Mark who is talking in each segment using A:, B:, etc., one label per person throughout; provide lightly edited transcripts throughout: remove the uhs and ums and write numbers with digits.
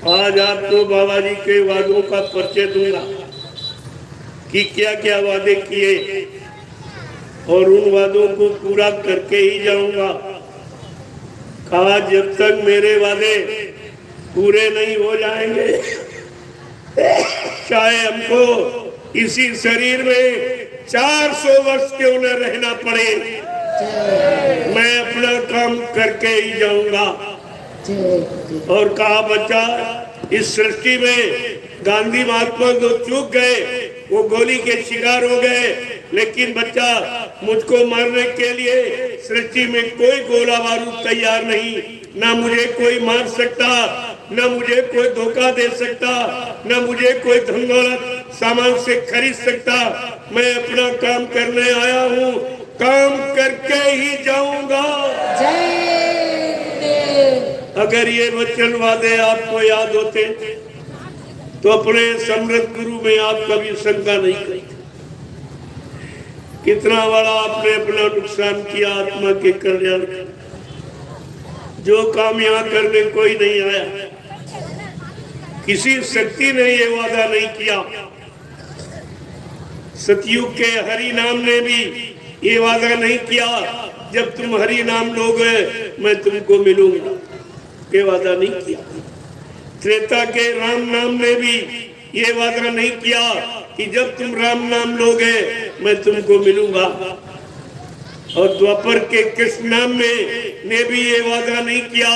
A: आज आपको बाबा जी के वादों का परिचय दूंगा कि क्या क्या वादे किए और उन वादों को पूरा करके ही जाऊंगा। कहा जब तक मेरे वादे पूरे नहीं हो जाएंगे चाहे हमको इसी शरीर में 400 वर्ष क्यों न रहना पड़े, मैं अपना काम करके ही जाऊंगा। और कहा बच्चा, इस सृष्टि में गांधी महात्मा तो चूक गए, वो गोली के शिकार हो गए, लेकिन बच्चा मुझको मारने के लिए सृष्टि में कोई गोला बारूद तैयार नहीं। ना मुझे कोई मार सकता, न मुझे कोई धोखा दे सकता, न मुझे कोई धन दौलत सामान से खरीद सकता। मैं अपना काम करने आया हूँ, काम करके ही जाऊंगा। अगर ये वचन वादे आपको याद होते तो अपने समृद्ध गुरु में आप कभी शंका नहीं करते। कितना बड़ा आपने अपना नुकसान किया आत्मा के कल्याण। जो काम यहाँ करने कोई नहीं आया, किसी शक्ति ने ये वादा नहीं किया। सतयुग के हरि नाम ने भी ये वादा नहीं किया जब तुम हरि नाम लोगे मैं तुमको मिलूंगा, ये वादा नहीं किया। त्रेता के राम नाम ने भी ये वादा नहीं किया कि जब तुम राम नाम लोगे मैं तुमको मिलूंगा। और द्वापर के कृष्ण नाम में ने भी ये वादा नहीं किया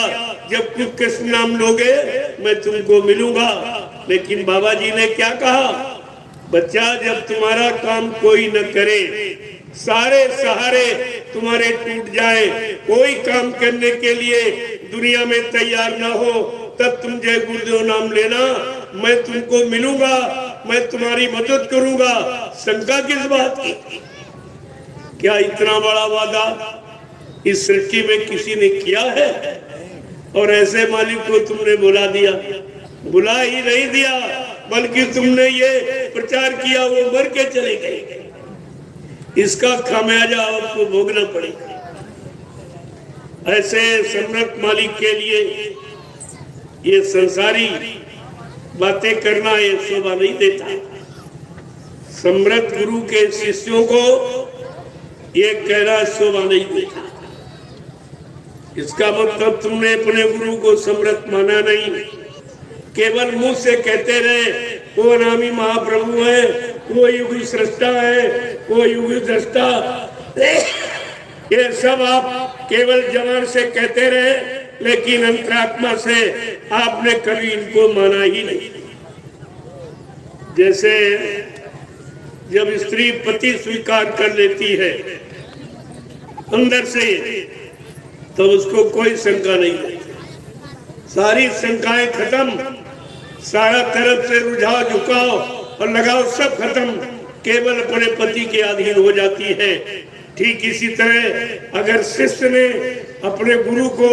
A: जब तुम कृष्ण नाम लोगे मैं तुमको मिलूंगा। लेकिन बाबा जी ने क्या कहा, बच्चा जब तुम्हारा काम कोई न करे, सारे सहारे तुम्हारे टूट जाए, कोई काम करने के लिए दुनिया में तैयार ना हो, तब तुम जय गुरुदेव नाम लेना, मैं तुमको मिलूंगा, मैं तुम्हारी मदद करूंगा। शंका किस बात की? क्या इतना बड़ा वादा इस सृष्टि में किसी ने किया है? और ऐसे मालिक को तुमने बुला दिया, बुला ही नहीं दिया बल्कि तुमने ये प्रचार किया वो मर के चले गए। इसका खामियाजा आपको भोगना पड़ेगा। ऐसे सम्राट मालिक के लिए ये संसारी बातें करना ये शोभा नहीं देता। सम्राट गुरु के शिष्यों को ये कहना शोभा नहीं देता। इसका मतलब तुमने अपने गुरु को सम्राट माना नहीं, केवल मुंह से कहते रहे वो नामी महाप्रभु है, वो युग सृष्टा है, वो युग दृष्टा। ये सब आप केवल जबान से कहते रहे, लेकिन अंतरात्मा से आपने कभी इनको माना ही नहीं। जैसे जब स्त्री पति स्वीकार कर लेती है अंदर से, तो उसको कोई शंका नहीं रहती। सारी शंकाएं खत्म, सारा तरफ से रुझाव झुकाव और लगाव सब खत्म, केवल अपने पति के अधीन हो जाती है। ठीक इसी तरह अगर शिष्य ने अपने गुरु को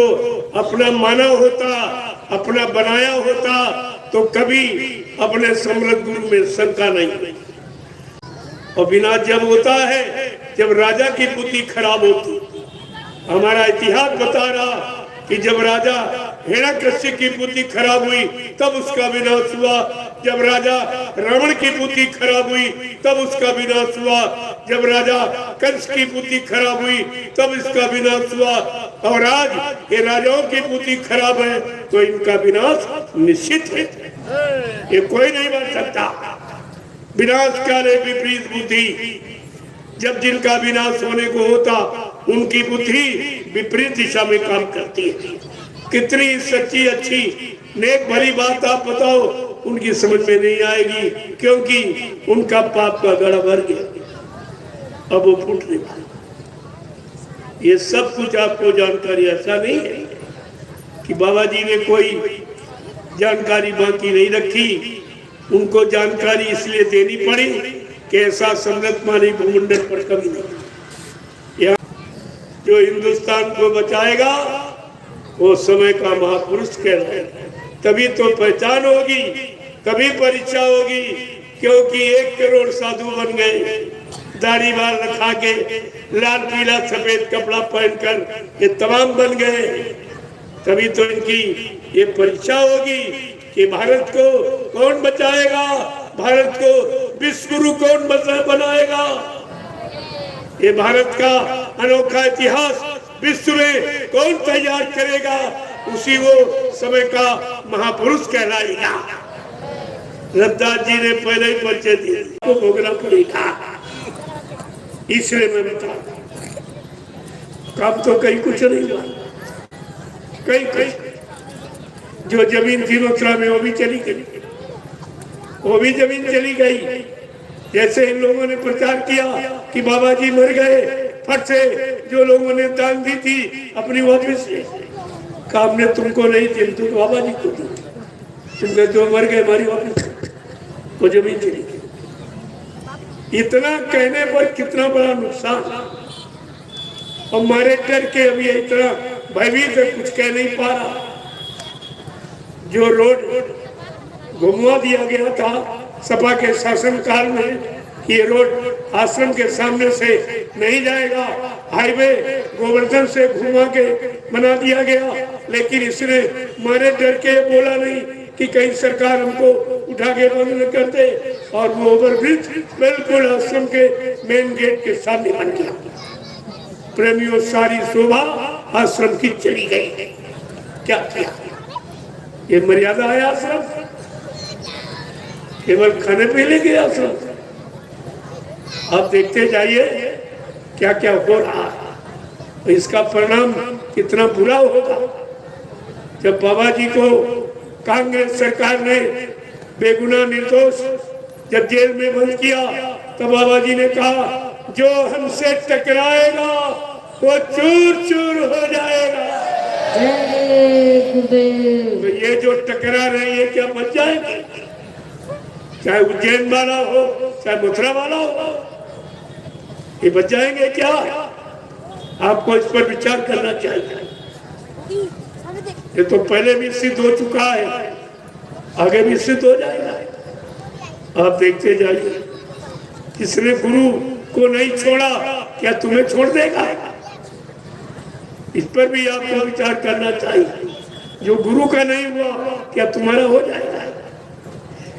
A: अपना माना होता, अपना बनाया होता, तो कभी अपने समृद्ध गुरु में शंका नहीं। और विनाश जब होता है जब राजा की बुद्धि खराब होती। हमारा इतिहास बता रहा कि जब राजा हिरण्यकश्यप की बुद्धि खराब हुई तब उसका विनाश हुआ। जब राजा रावण की बुद्धि खराब हुई तब उसका विनाश हुआ। जब राजा कंस की बुद्धि खराब हुई तब इसका विनाश हुआ। और आज ये राजाओं की बुद्धि खराब है तो इनका विनाश निश्चित है, ये कोई नहीं बन सकता। विनाश काले विपरीत बुद्धि, जब जिनका विनाश होने को होता उनकी बुद्धि विपरीत दिशा में काम करती है। कितनी सच्ची अच्छी नेक भरी बात आप बताओ, उनकी समझ में नहीं आएगी, क्योंकि उनका पाप का गड़ा भर गया, अब वो फूट नहीं पाए। ये सब कुछ आपको जानकारी ऐसा नहीं है कि बाबा जी ने कोई जानकारी बाकी नहीं रखी। उनको जानकारी इसलिए देनी पड़ी कि ऐसा संगत मानी भूमंडल पर कभी नहीं। जो हिंदुस्तान को बचाएगा वो समय का महापुरुष कह रहे हैं। तभी तो पहचान होगी, तभी परीक्षा होगी, क्योंकि 1 करोड़ साधु बन गए, दाढ़ी बाल रखा के, लाल पीला सफेद कपड़ा पहनकर ये तमाम बन गए। तभी तो इनकी ये परीक्षा होगी कि भारत को कौन बचाएगा, भारत को विश्व गुरु कौन बनाएगा। ये भारत का अनोखा इतिहास विश्व में कौन तैयार करेगा, उसी वो समय का महापुरुष कहलाएगा। रविदास जी ने पहले ही परिचय दिया, तो भोगना पड़ेगा। इसलिए मैं बता, काम तो कहीं कुछ नहीं हुआ, कहीं जो जमीन थी मथुरा में वो भी चली गई, वो भी जमीन चली गई। जैसे इन लोगों ने प्रचार किया कि बाबा जी मर गए, फट से जो लोगों ने दान दी थी अपनी वापिस ले, काम ने तुमको नहीं दी, तुम बाबा जी को दी, तुमने जो मर गए हमारी वापिस, वो जमीन चली गई। इतना कहने पर कितना बड़ा नुकसान, और हमारे डर के अभी इतना भयभीत है, कुछ कह नहीं पा रहा। जो रोड घुमवा दिया गया था सपा के शासनकाल में, ये रोड आश्रम के सामने से नहीं जाएगा, हाईवे गोवर्धन से घुमा के बना दिया गया, लेकिन इसने हमारे डर के बोला नहीं कि कहीं सरकार हमको उठा के बंद न कर दे, और वो ओवरब्रिज बिल्कुल आश्रम के मेन गेट के सामने बन गया। प्रेमियों, सारी शोभा आश्रम की चली गई। क्या किया? ये मर्यादा है आश्रम? केवल खाने पीने के आश्रम? आप देखते जाइए क्या क्या हो रहा है, तो इसका परिणाम कितना बुरा होगा। जब बाबा जी को कांग्रेस सरकार ने बेगुनाह निर्दोष जब जेल में बंद किया, तब बाबा जी ने कहा जो हमसे टकराएगा वो चूर चूर हो जाएगा। तो ये जो टकरा रहे हैं क्या बच जाएंगे? चाहे उज्जैन वाला हो, चाहे मथुरा वाला हो, ये बच जाएंगे क्या? आपको इस पर विचार करना चाहिए। ये तो पहले भी सिद्ध हो चुका है, आगे भी सिद्ध हो जाएगा। आप देखते जाइए, किसने गुरु को नहीं छोड़ा, क्या तुम्हें छोड़ देगा? इस पर भी आपको विचार करना चाहिए। जो गुरु का नहीं हुआ, क्या तुम्हारा हो जाएगा?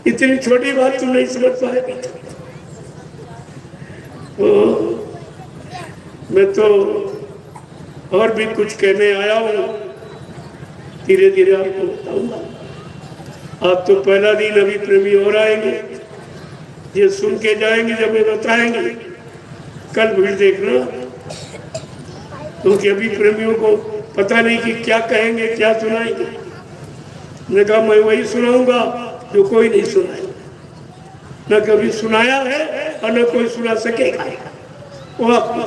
A: इतनी छोटी बात तुम नहीं समझ पाएगी। मैं तो और भी कुछ कहने आया हूँ, धीरे धीरे आपको बताऊंगा। आप तो पहला दिन अभी प्रेमी और आएंगे, ये सुन के जाएंगे, जब मैं बताएंगे कल भीड़ देखना, क्योंकि अभी प्रेमियों को पता नहीं कि क्या कहेंगे, क्या सुनाएंगे। मैंने कहा मैं वही सुनाऊंगा जो कोई नहीं सुनाएगा, न कभी सुनाया है और न कोई सुना सकेगा। वो आपको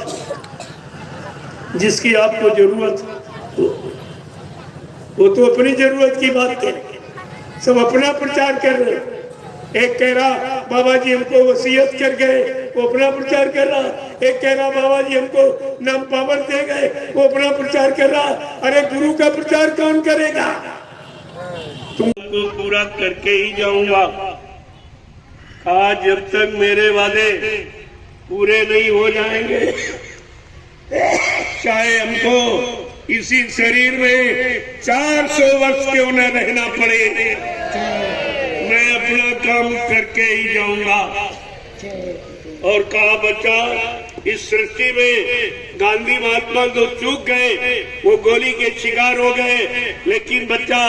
A: जिसकी आपको जरूरत हो, वो तो अपनी जरूरत की बात करें, सब अपना प्रचार कर रहे हैं। एक कह रहा बाबा जी हमको वसीयत कर गए, वो अपना प्रचार कर रहा। एक कह रहा बाबा जी हमको नाम पावर दे गए, वो अपना प्रचार कर रहा। अरे गुरु का प्रचार कौन करेगा? तुमको पूरा करके ही जाऊंगा। आज जब तक मेरे वादे पूरे नहीं हो जाएंगे, चाहे हमको इसी शरीर में 400 वर्ष क्यों न रहना पड़े, मैं अपना काम करके ही जाऊंगा। और कहा बच्चा, इस सृष्टि में गांधी महात्मा तो चूक गए, वो गोली के शिकार हो गए, लेकिन बच्चा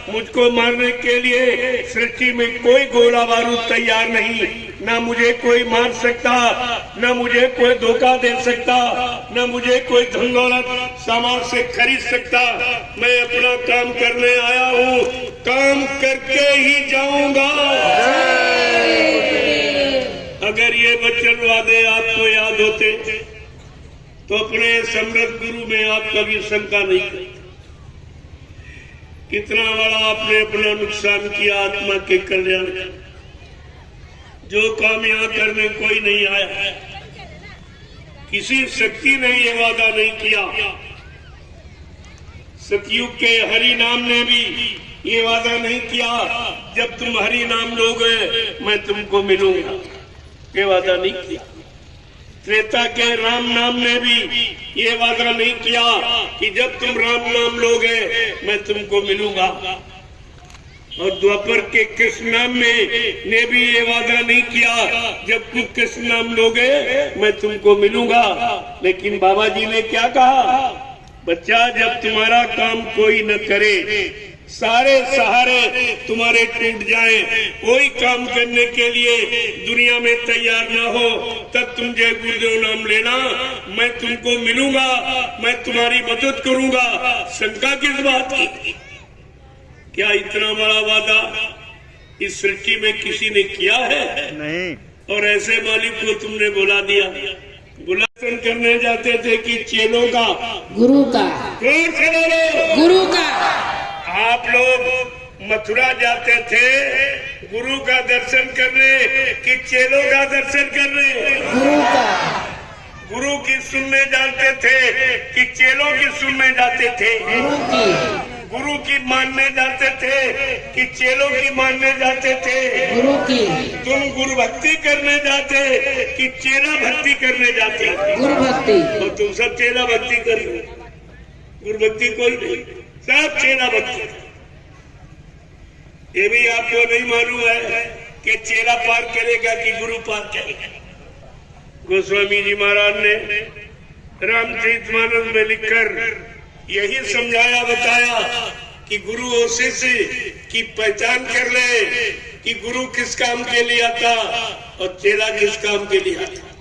A: मुझको मारने के लिए सृष्टि में कोई गोला बारूद तैयार नहीं। ना मुझे कोई मार सकता, ना मुझे कोई धोखा दे सकता, ना मुझे कोई धन दौलत सामान से खरीद सकता। मैं अपना काम करने आया हूँ, काम करके ही जाऊंगा। अगर ये वचन वादे आपको याद होते तो अपने समृद्ध गुरु में आप कभी शंका नहीं करते। कितना बड़ा आपने अपना नुकसान किया आत्मा के कल्याण का। जो काम यहाँ करने कोई नहीं आया, किसी शक्ति ने ये वादा नहीं किया। सतयुग के हरि नाम ने भी ये वादा नहीं किया, जब तुम हरि नाम लोगे मैं तुमको मिलूंगा। ये वादा नहीं किया। त्रेता के राम नाम ने भी ये वादा नहीं किया कि जब तुम राम नाम लोगे मैं तुमको मिलूंगा, और द्वापर के कृष्ण नाम ने भी ये वादा नहीं किया जब तुम कृष्ण नाम लोगे मैं तुमको मिलूंगा। लेकिन बाबा जी ने क्या कहा, बच्चा जब तुम्हारा काम कोई न करे, सारे सहारे तुम्हारे टूट जाएं, कोई काम करने के लिए दुनिया में तैयार ना हो, तब तुम जय गुरुदेव नाम लेना, मैं तुमको मिलूंगा, मैं तुम्हारी मदद करूंगा। शंका किस बात की? क्या इतना बड़ा वादा इस सृष्टि में किसी ने किया है?
B: नहीं।
A: और ऐसे मालिक को तुमने बुला दिया। बुलासन करने जाते थे कि चेलों का,
C: गुरु का,
A: जोर से बोलो,
C: गुरु का।
A: आप लोग मथुरा जाते थे गुरु का दर्शन करने कि चेलों का दर्शन करने?
C: गुरु का।
A: गुरु की सुनने जाते थे कि चेलों की सुनने जाते थे?
C: गुरु की।
A: गुरु की मानने जाते थे कि चेलों की मानने जाते थे?
C: गुरु की।
A: तुम गुरु भक्ति करने जाते कि चेला भक्ति करने जाते?
C: गुरु भक्ति।
A: और तुम सब चेला भक्ति कर रहे हो, गुरु भक्ति कोई नहीं, सब चेला भक्ति। ये भी आपको नहीं मालूम है कि चेला पार करेगा कि गुरु पार करेगा। गोस्वामी जी महाराज ने रामचरितमानस में लिखकर यही समझाया बताया कि गुरु और शिष्य की पहचान कर ले कि गुरु किस काम के लिए आता और चेला किस काम के लिए आता।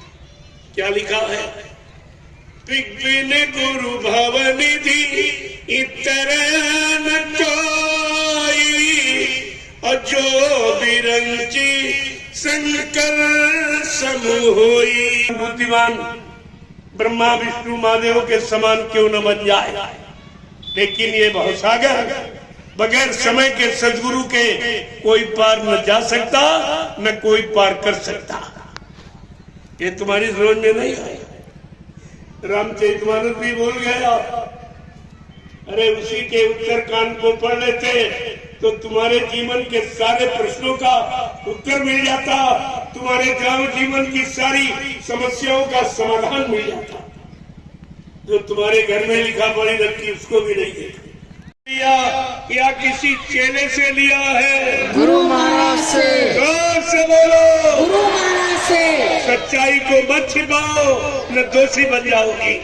A: क्या लिखा है? बिन गुरु भवनिधि इतर न कोई, और जो बिरंची शंकर समूह होई। बुद्धिमान ब्रह्मा विष्णु महादेव के समान क्यों न बन जाए, लेकिन ये भवसागर बगैर समय के सदगुरु के कोई पार न जा सकता, न कोई पार कर सकता। ये तुम्हारी समझ में नहीं आया। रामचरितमानस भी बोल गया, अरे उसी के उत्तर कांड को पढ़ लेते तो तुम्हारे जीवन के सारे प्रश्नों का उत्तर मिल जाता, तुम्हारे जीवन की सारी समस्याओं का समाधान मिल जाता। जो तुम्हारे घर में लिखा पढ़ी रखी उसको भी नहीं देखा या किसी चेले से लिया है?
C: गुरु महाराज से।
A: जोर से बोलो,
C: गुरु महाराज से।
A: सच्चाई को मत छिपाओ, न दोषी बन जाओगी।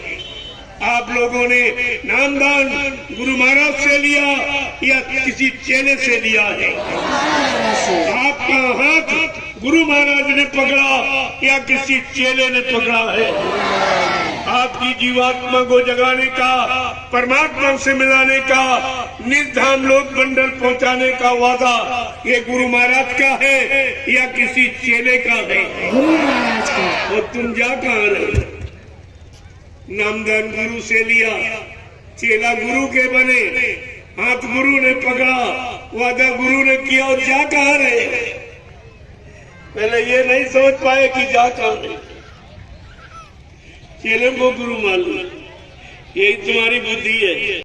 A: आप लोगों ने नामदान गुरु महाराज से लिया या किसी चेले से लिया है? आपका हाथ गुरु महाराज ने पकड़ा या किसी चेले ने पकड़ा है? आपकी जीवात्मा को जगाने का, परमात्मा से मिलाने का, निर्धाम लोक मंडल पहुंचाने का वादा ये गुरु महाराज का है या किसी चेले का है?
C: गुरु महाराज का।
A: और तुम जा कहाँ रहे? नामदान गुरु से लिया, चेला गुरु के बने, हाथ गुरु ने पकड़ा, वादा गुरु ने किया, और जा कहाँ रहे? पहले ये नहीं सोच पाए कि जा कहाँ रहे। चेले को गुरु मान लो, यही तुम्हारी बुद्धि है।